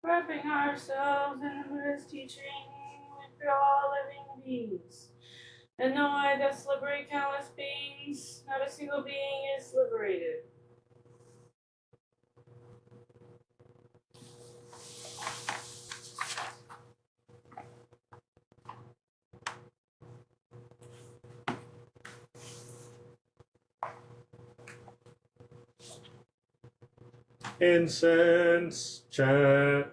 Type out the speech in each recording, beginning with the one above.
wrapping ourselves in the Buddha's teaching for all living beings. And though I thus liberate countless beings, not a single being is liberated. Incense chant.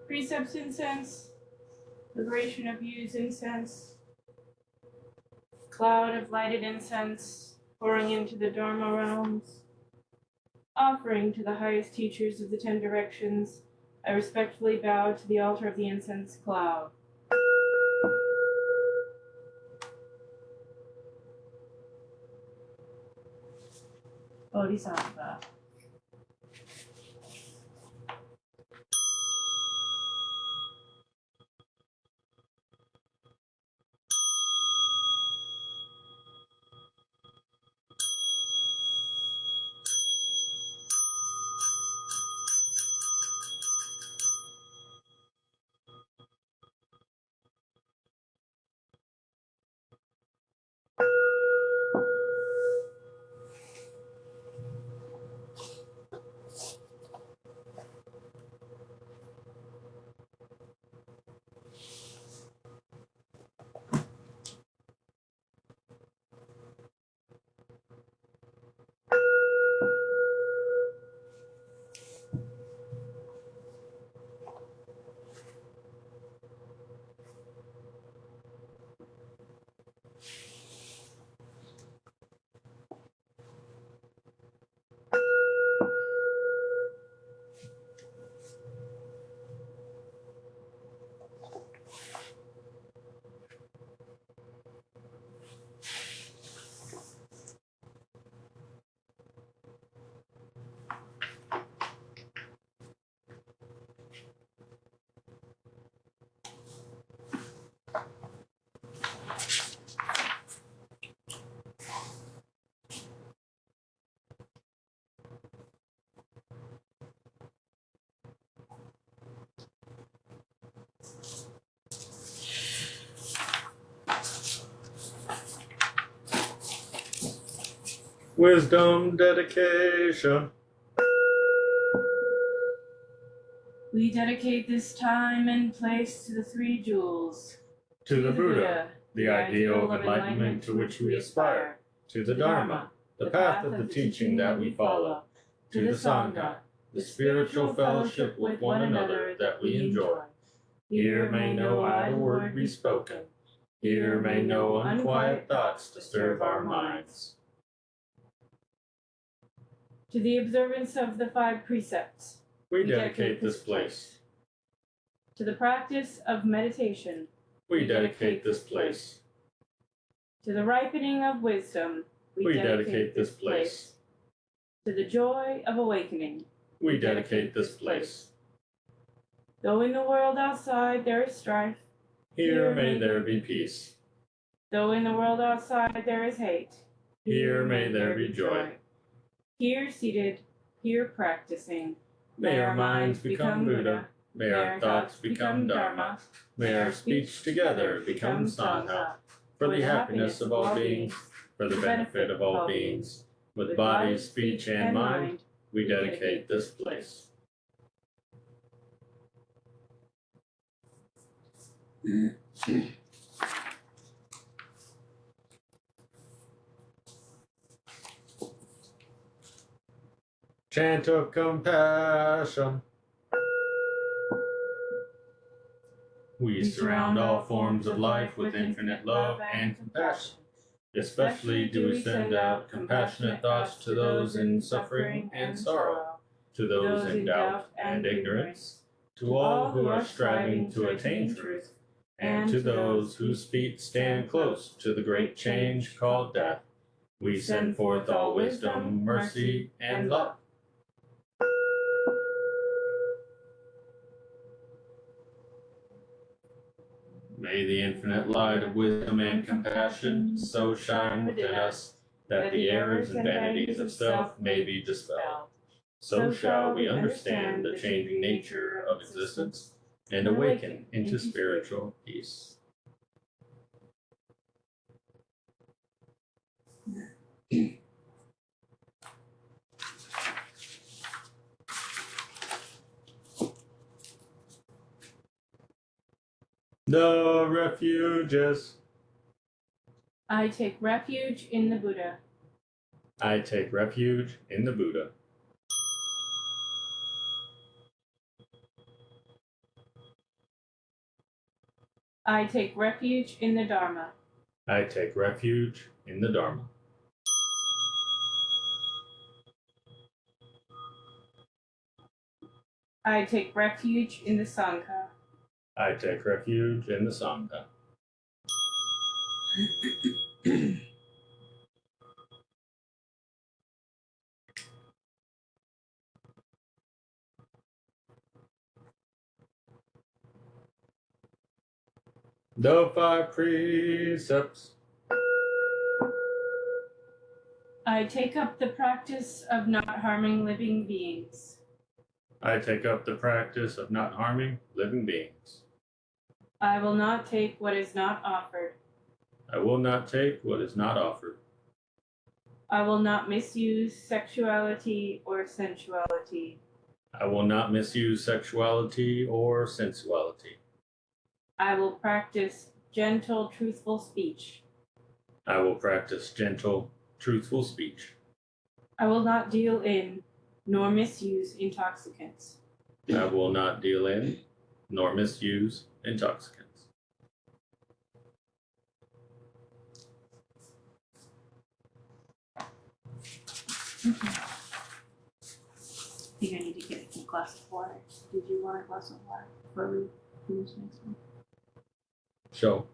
Precepts incense, liberation of used incense, cloud of lighted incense pouring into the Dharma realms, offering to the highest teachers of the 10 directions, I respectfully bow to the altar of the incense cloud. Bodhisattva. Wisdom dedication. We dedicate this time and place to the 3 jewels. To the Buddha, the ideal of enlightenment to which we aspire. To the Dharma, the path of the teaching that we follow. To the Sangha, the spiritual fellowship with one another that we enjoy. Here may no idle word be spoken. Here may no unquiet thoughts disturb our minds. To the observance of the 5 precepts. We dedicate this place. To the practice of meditation. We dedicate this place. To the ripening of wisdom. We dedicate this place. To the joy of awakening. We dedicate this place. Though in the world outside there is strife. Here may there be peace. Though in the world outside there is hate. Here may there be joy. Here seated, here practicing. May our minds become Buddha. May our thoughts become Dharma. May our speech together become Sangha. For the happiness of all beings, for the benefit of all beings, with body, speech, and mind, we dedicate this place. Chant of compassion. We surround all forms of life with infinite love and compassion. Especially do we send out compassionate thoughts to those in suffering and sorrow, to those in doubt and ignorance, to all who are striving to attain truth, and to those whose feet stand close to the great change called death. We send forth all wisdom, mercy, and love. May the infinite light of wisdom and compassion so shine within us that the errors and vanities of self may be dispelled. So shall we understand the changing nature of existence and awaken into spiritual peace. The refuges. I take refuge in the Buddha. I take refuge in the Buddha. I take refuge in the Dharma. I take refuge in the Dharma. I take refuge in the Sangha. I take refuge in the Sangha. The five precepts. I take up the practice of not harming living beings. I take up the practice of not harming living beings. I will not take what is not offered. I will not take what is not offered. I will not misuse sexuality or sensuality. I will not misuse sexuality or sensuality. I will practice gentle, truthful speech. I will practice gentle, truthful speech. I will not deal in nor misuse intoxicants. I will not deal in nor misuse intoxicants. I think I need to get a glass of water. Did you want a glass of water before we finish next one? Show.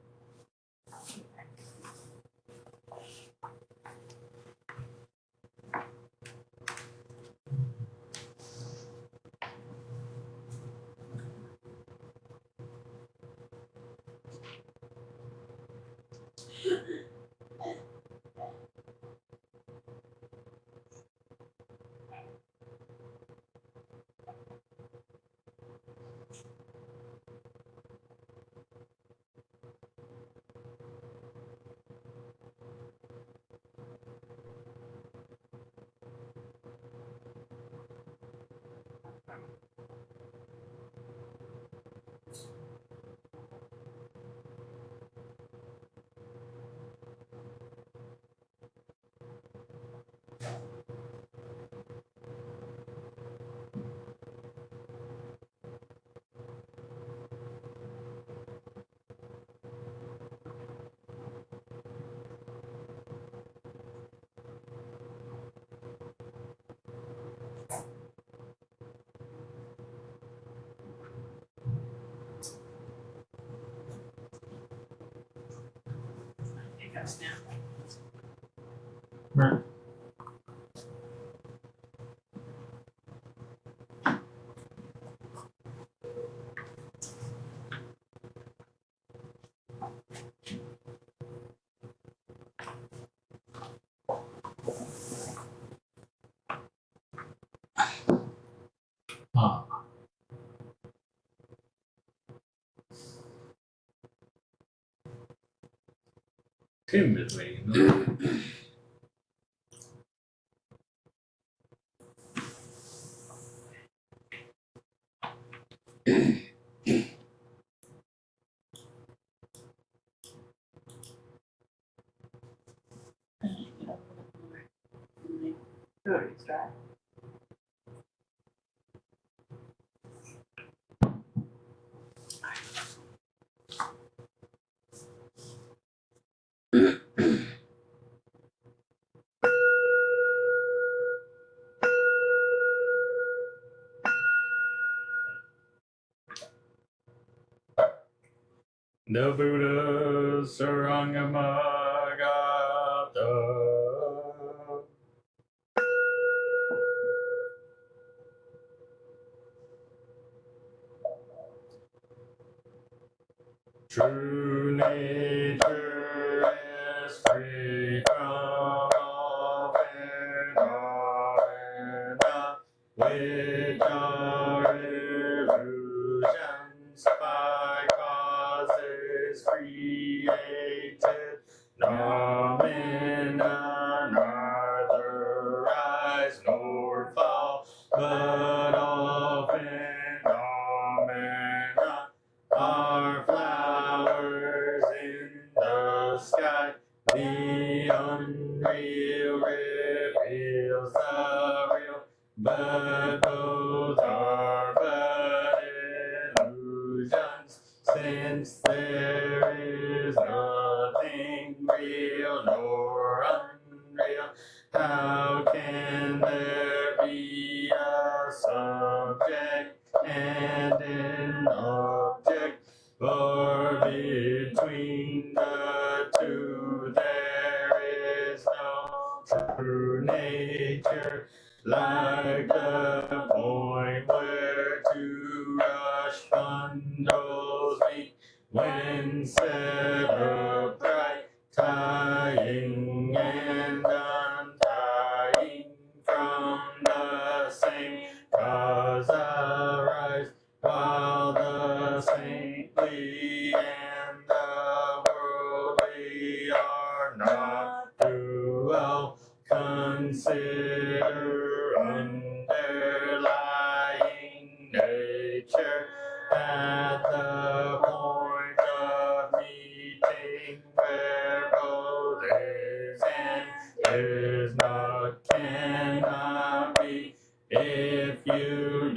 Hiccups now. Right. Tim is waiting. Good, it's dry. The Buddha Sarangamagata. True nature is free from all phenomena, which are illusions by causes created. Phenomena neither rise nor fall, but all phenomena are flowers in the sky. The unreal reveals the real, but both are but illusions, since there is nothing real nor unreal. How can there be a subject and an object? For between the two there is no true nature, like the point where two rush bundles meet when set upright, tying and untying from the same cause arise, while the saintly and the worldly are not to well consider underlying nature at the point of meeting, where both is and is not, cannot be. If you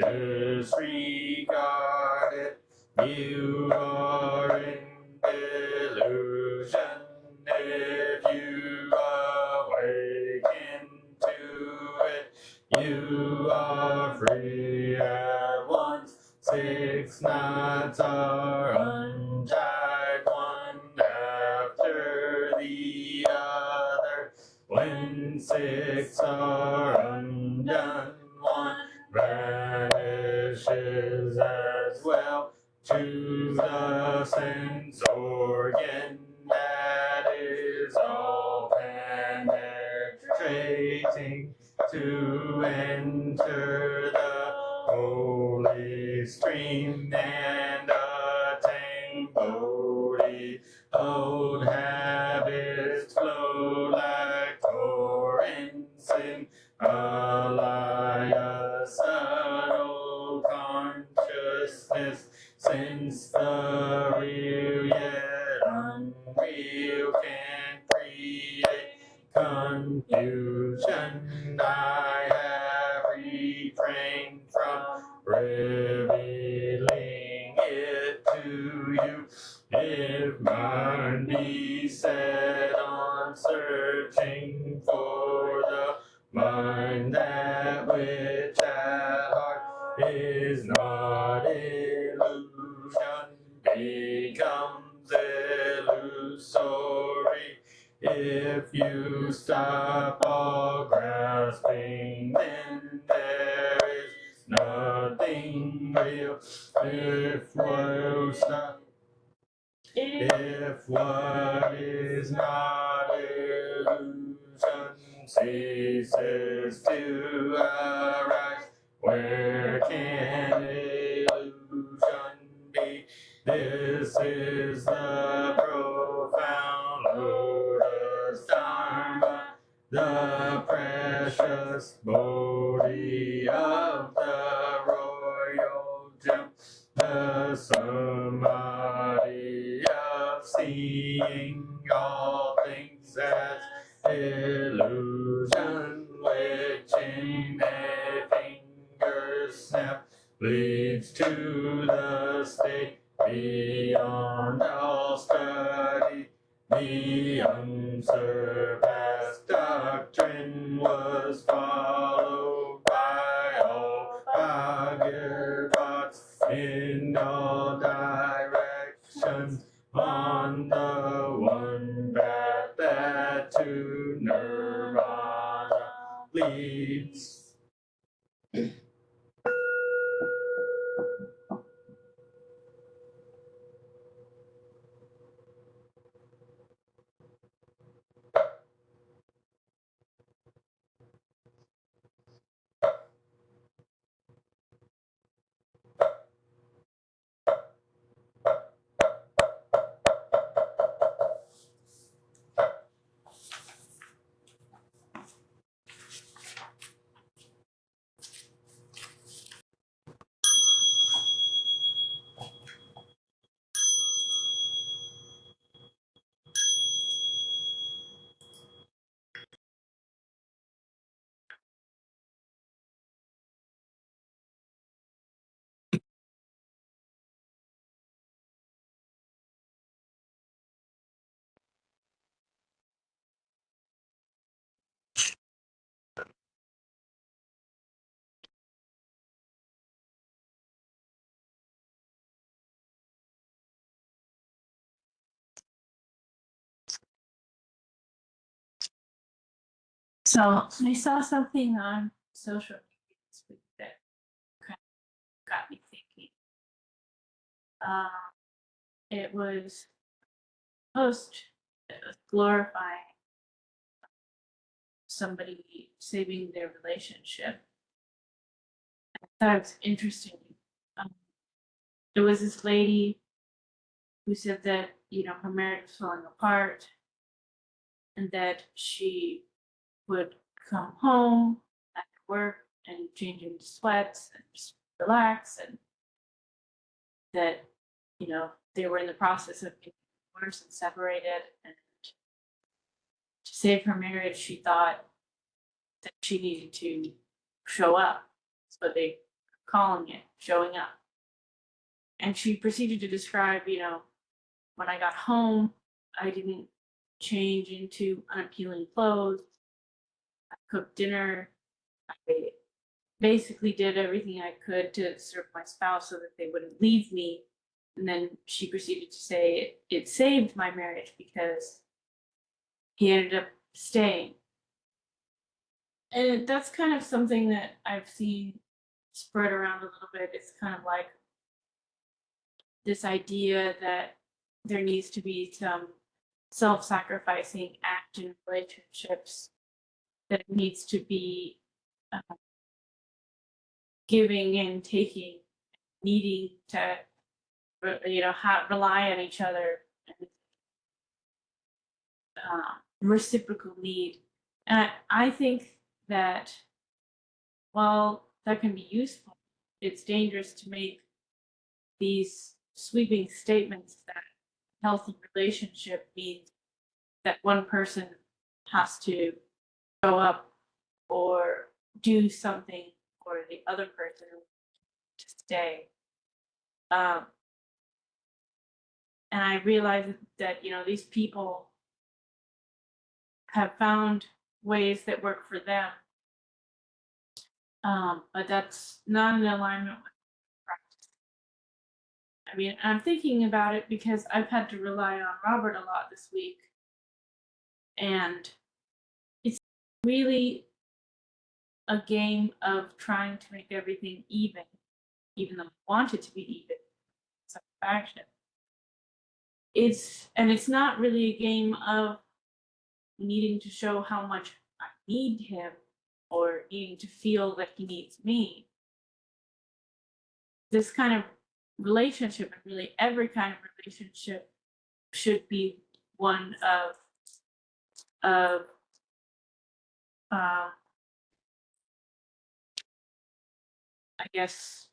disregard it, you are in delusion. If you awaken to it, you are free at once. 6 knots are untied, one after the other. When 6 are undone, one vanishes as well. To the sense organ that is all penetrating, to enter the holy stream and attain Bodhi. Old habits flow like torrents in Alaya, subtle consciousness, since the real yet unreal can create confusion. I have refrained from revealing it to you. If mind be set on searching for the mind, that which at heart is not illusion becomes illusory. If you stop all grasping, then there is nothing real. If what is not illusion ceases to arise, where can illusion be? This is the profound lotus Dharma, the precious Bodhi of the royal gem, the samadhi of seeing all things as illusion, which in a finger's snap leads to the state beyond all study. The unsurpassed doctrine was followed by all Bhagavats in all directions, on the one path that to nirvana leads. So I saw something on social media this week that kind of got me thinking. Uh, it was a post that was glorifying somebody saving their relationship. I thought it was interesting. Um, there was this lady who said that, her marriage was falling apart and that she would come home after work and change into sweats and just relax, and that, they were in the process of getting divorced and separated. And to save her marriage, she thought that she needed to show up. That's what they calling it, showing up. And she proceeded to describe, when I got home, I didn't change into unappealing clothes. I cooked dinner. I basically did everything I could to serve my spouse so that they wouldn't leave me. And then she proceeded to say it saved my marriage because he ended up staying. And that's kind of something that I've seen spread around a little bit. It's kind of like this idea that there needs to be some self-sacrificing act in relationships, that it needs to be giving and taking, needing to rely on each other, and reciprocal need. And I think that while that can be useful, it's dangerous to make these sweeping statements that healthy relationship means that one person has to show up or do something for the other person to stay. Um, and I realize that, these people have found ways that work for them, but that's not in alignment with practice. I mean, I'm thinking about it because I've had to rely on Robert a lot this week, and it's really a game of trying to make everything even though I want it to be even. Satisfaction. It's not really a game of needing to show how much I need him or needing to feel that he needs me. This kind of relationship, and really every kind of relationship, should be one of uh, I guess,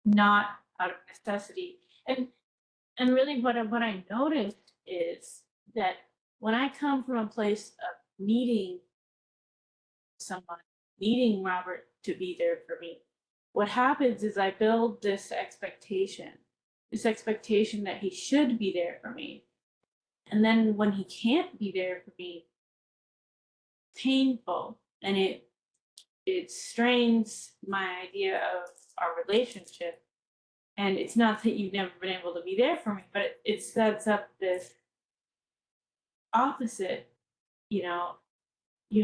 not out of necessity. And really what I noticed is that when I come from a place of needing someone, needing Robert to be there for me, what happens is I build this expectation that he should be there for me. And then when he can't be there for me, painful, and it strains my idea of our relationship. And it's not that you've never been able to be there for me, but it sets up this opposite. You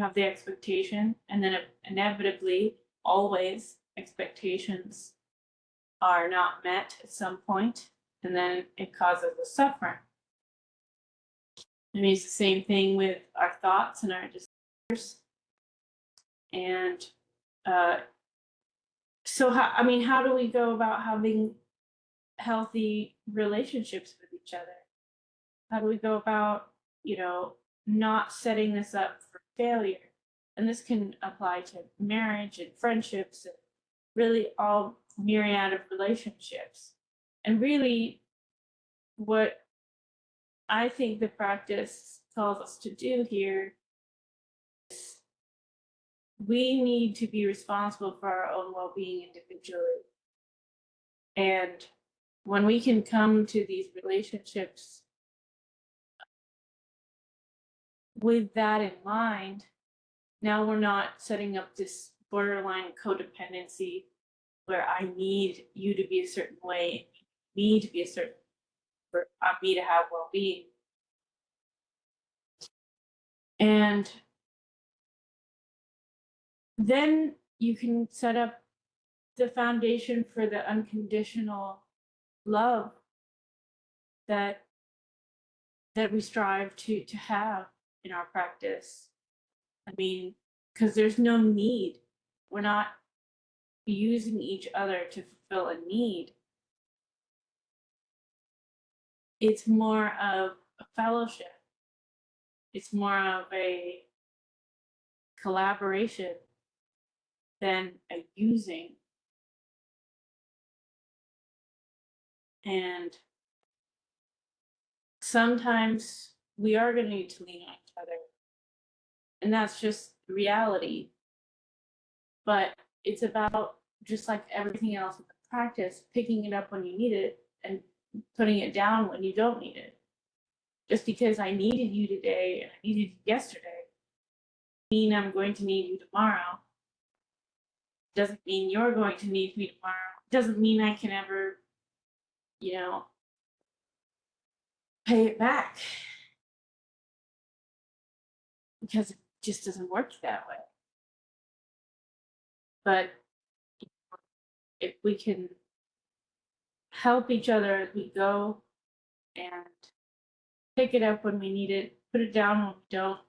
have the expectation, and then inevitably, always, expectations are not met at some point, and then it causes a suffering. I mean, it's the same thing with our thoughts and our desires. And so, how do we go about having healthy relationships with each other? How do we go about, not setting this up for failure? And this can apply to marriage and friendships and really all myriad of relationships. And really, what I think the practice calls us to do here is we need to be responsible for our own well-being individually. And when we can come to these relationships with that in mind, now we're not setting up this borderline codependency where I need you to be a certain way, me to be a certain, for me to have well-being. And then you can set up the foundation for the unconditional love that we strive to have in our practice. I mean, because there's no need. We're not using each other to fulfill a need. It's more of a fellowship. It's more of a collaboration than a using. And sometimes we are going to need to lean on each other. And that's just reality. But it's about, just like everything else in the practice, picking it up when you need it and putting it down when you don't need it. Just because I needed you today and I needed you yesterday, mean I'm going to need you tomorrow. Doesn't mean you're going to need me tomorrow. Doesn't mean I can ever, pay it back. Because it just doesn't work that way. But if we can help each other as we go and pick it up when we need it, put it down when we don't,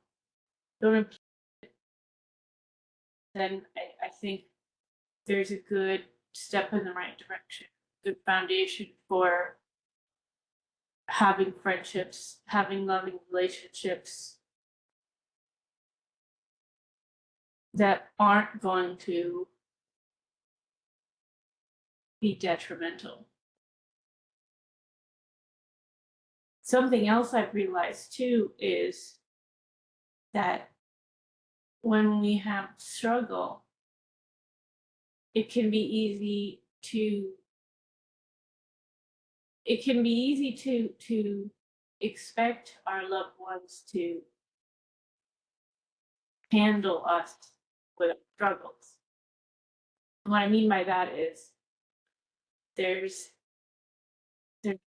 then I think there's a good step in the right direction, good foundation for having friendships, having loving relationships that aren't going to be detrimental. Something else I've realized too is that when we have struggle, it can be easy to expect our loved ones to handle us with struggles. What I mean by that is there's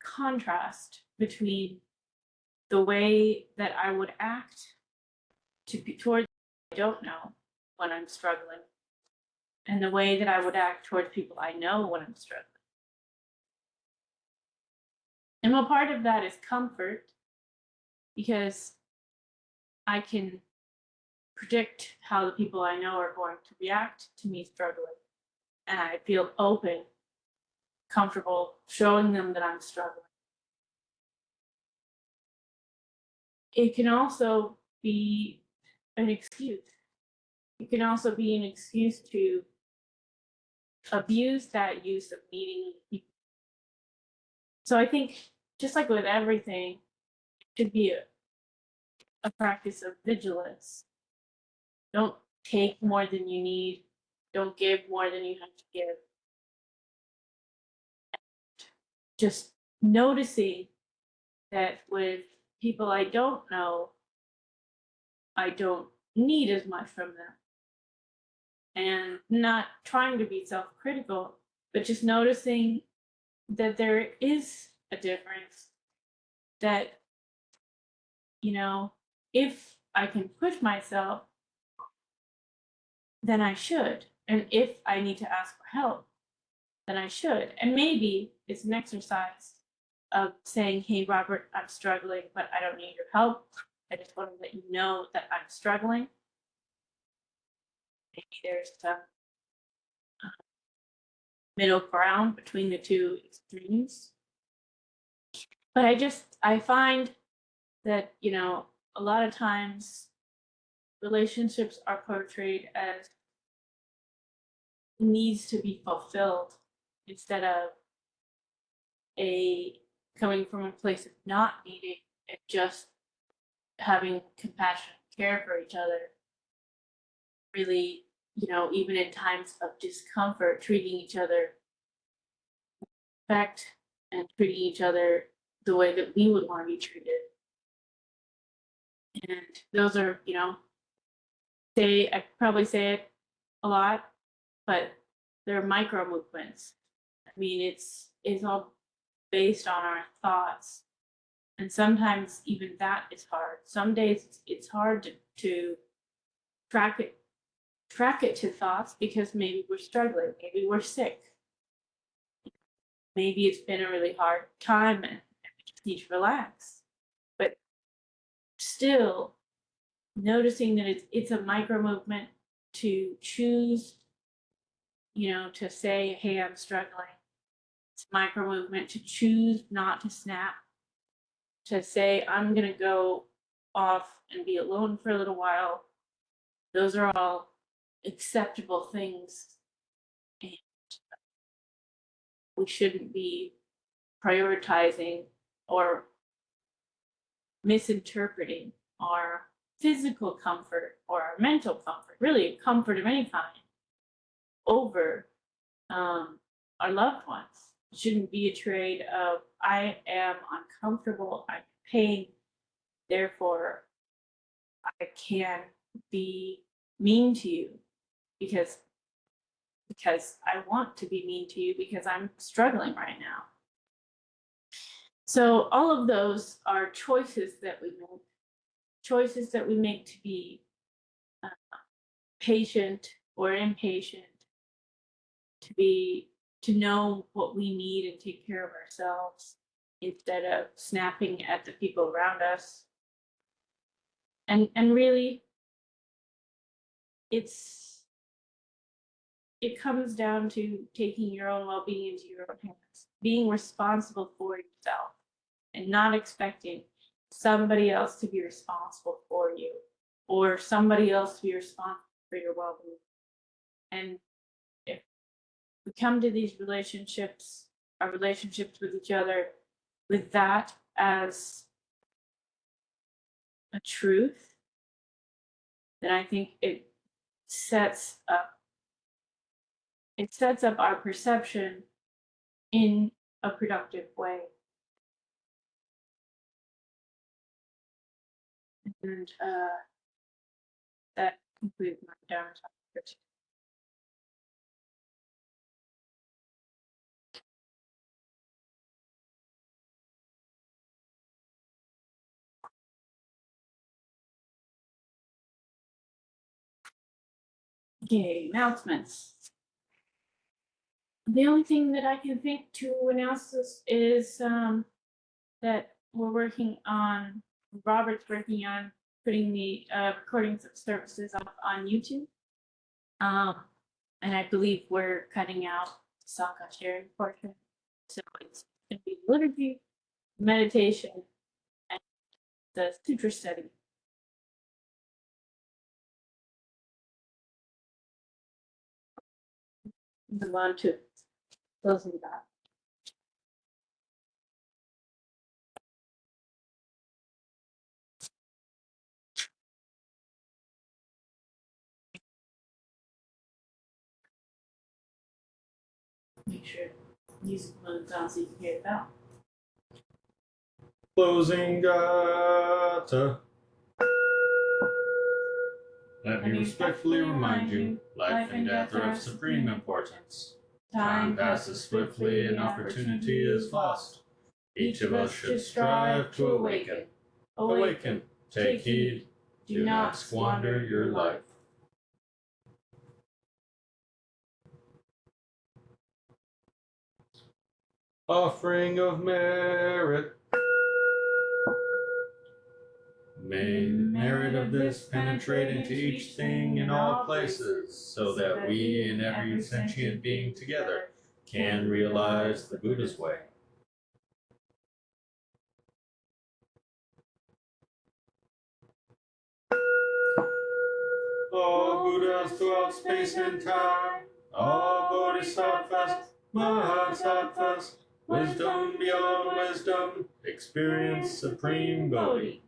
contrast between the way that I would act towards I don't know when I'm struggling, and the way that I would act towards people I know when I'm struggling. And well, part of that is comfort, because I can predict how the people I know are going to react to me struggling. And I feel open, comfortable showing them that I'm struggling. It can also be an excuse. It can also be an excuse to abuse that use of needing people. So I think, just like with everything, it should be a practice of vigilance. Don't take more than you need. Don't give more than you have to give. Just noticing that with people I don't know, I don't need as much from them. And not trying to be self-critical, but just noticing that there is a difference. That, if I can push myself, then I should. And if I need to ask for help, then I should. And maybe it's an exercise of saying, hey, Robert, I'm struggling, but I don't need your help. I just want to let you know that I'm struggling. Maybe there's some middle ground between the two extremes. But I find that, a lot of times relationships are portrayed as needs to be fulfilled instead of coming from a place of not needing and just having compassion and care for each other. Really, even in times of discomfort, treating each other with respect and treating each other the way that we would want to be treated. And those are, I probably say it a lot, but they're micro movements. I mean, it's all based on our thoughts. And sometimes even that is hard. Some days it's hard to track it track it to thoughts because maybe we're struggling, maybe we're sick, maybe it's been a really hard time and we just need to relax. But still, noticing that it's a micro movement to choose, to say, hey, I'm struggling. It's a micro movement to choose not to snap, to say, I'm going to go off and be alone for a little while. Those are all acceptable things. And we shouldn't be prioritizing or misinterpreting our physical comfort or our mental comfort, really comfort of any kind, over our loved ones. It shouldn't be a trade of, I am uncomfortable, I'm in pain, therefore I can be mean to you because I want to be mean to you because I'm struggling right now. So all of those are choices that we make to be patient or impatient, to know what we need and take care of ourselves instead of snapping at the people around us. And really, it comes down to taking your own well-being into your own hands, being responsible for yourself, and not expecting somebody else to be responsible for you or somebody else to be responsible for your well-being. And if we come to these relationships, our relationships with each other, with that as a truth, then I think it sets up our perception in a productive way. And that concludes my Dharma talk for today. Okay, announcements. The only thing that I can think to announce this is that Robert's working on putting the recordings of services up on YouTube. And I believe we're cutting out the Sangha sharing portion. So it's going to be liturgy, meditation, and the sutra study. Move on to closing that. Make sure music moves on so you can hear it out. Closing gata. Let me respectfully remind you, life and death are of supreme importance. Time passes swiftly and opportunity is lost. Each of us should strive to awaken. Awaken, take heed, do not squander your life. Offering of merit. May the merit of this penetrate into each thing in all places, so that we and every sentient being together can realize the Buddha's way. All Buddhas throughout space and time, all Bodhisattvas, Mahasattvas, wisdom beyond wisdom, experience supreme Bodhi.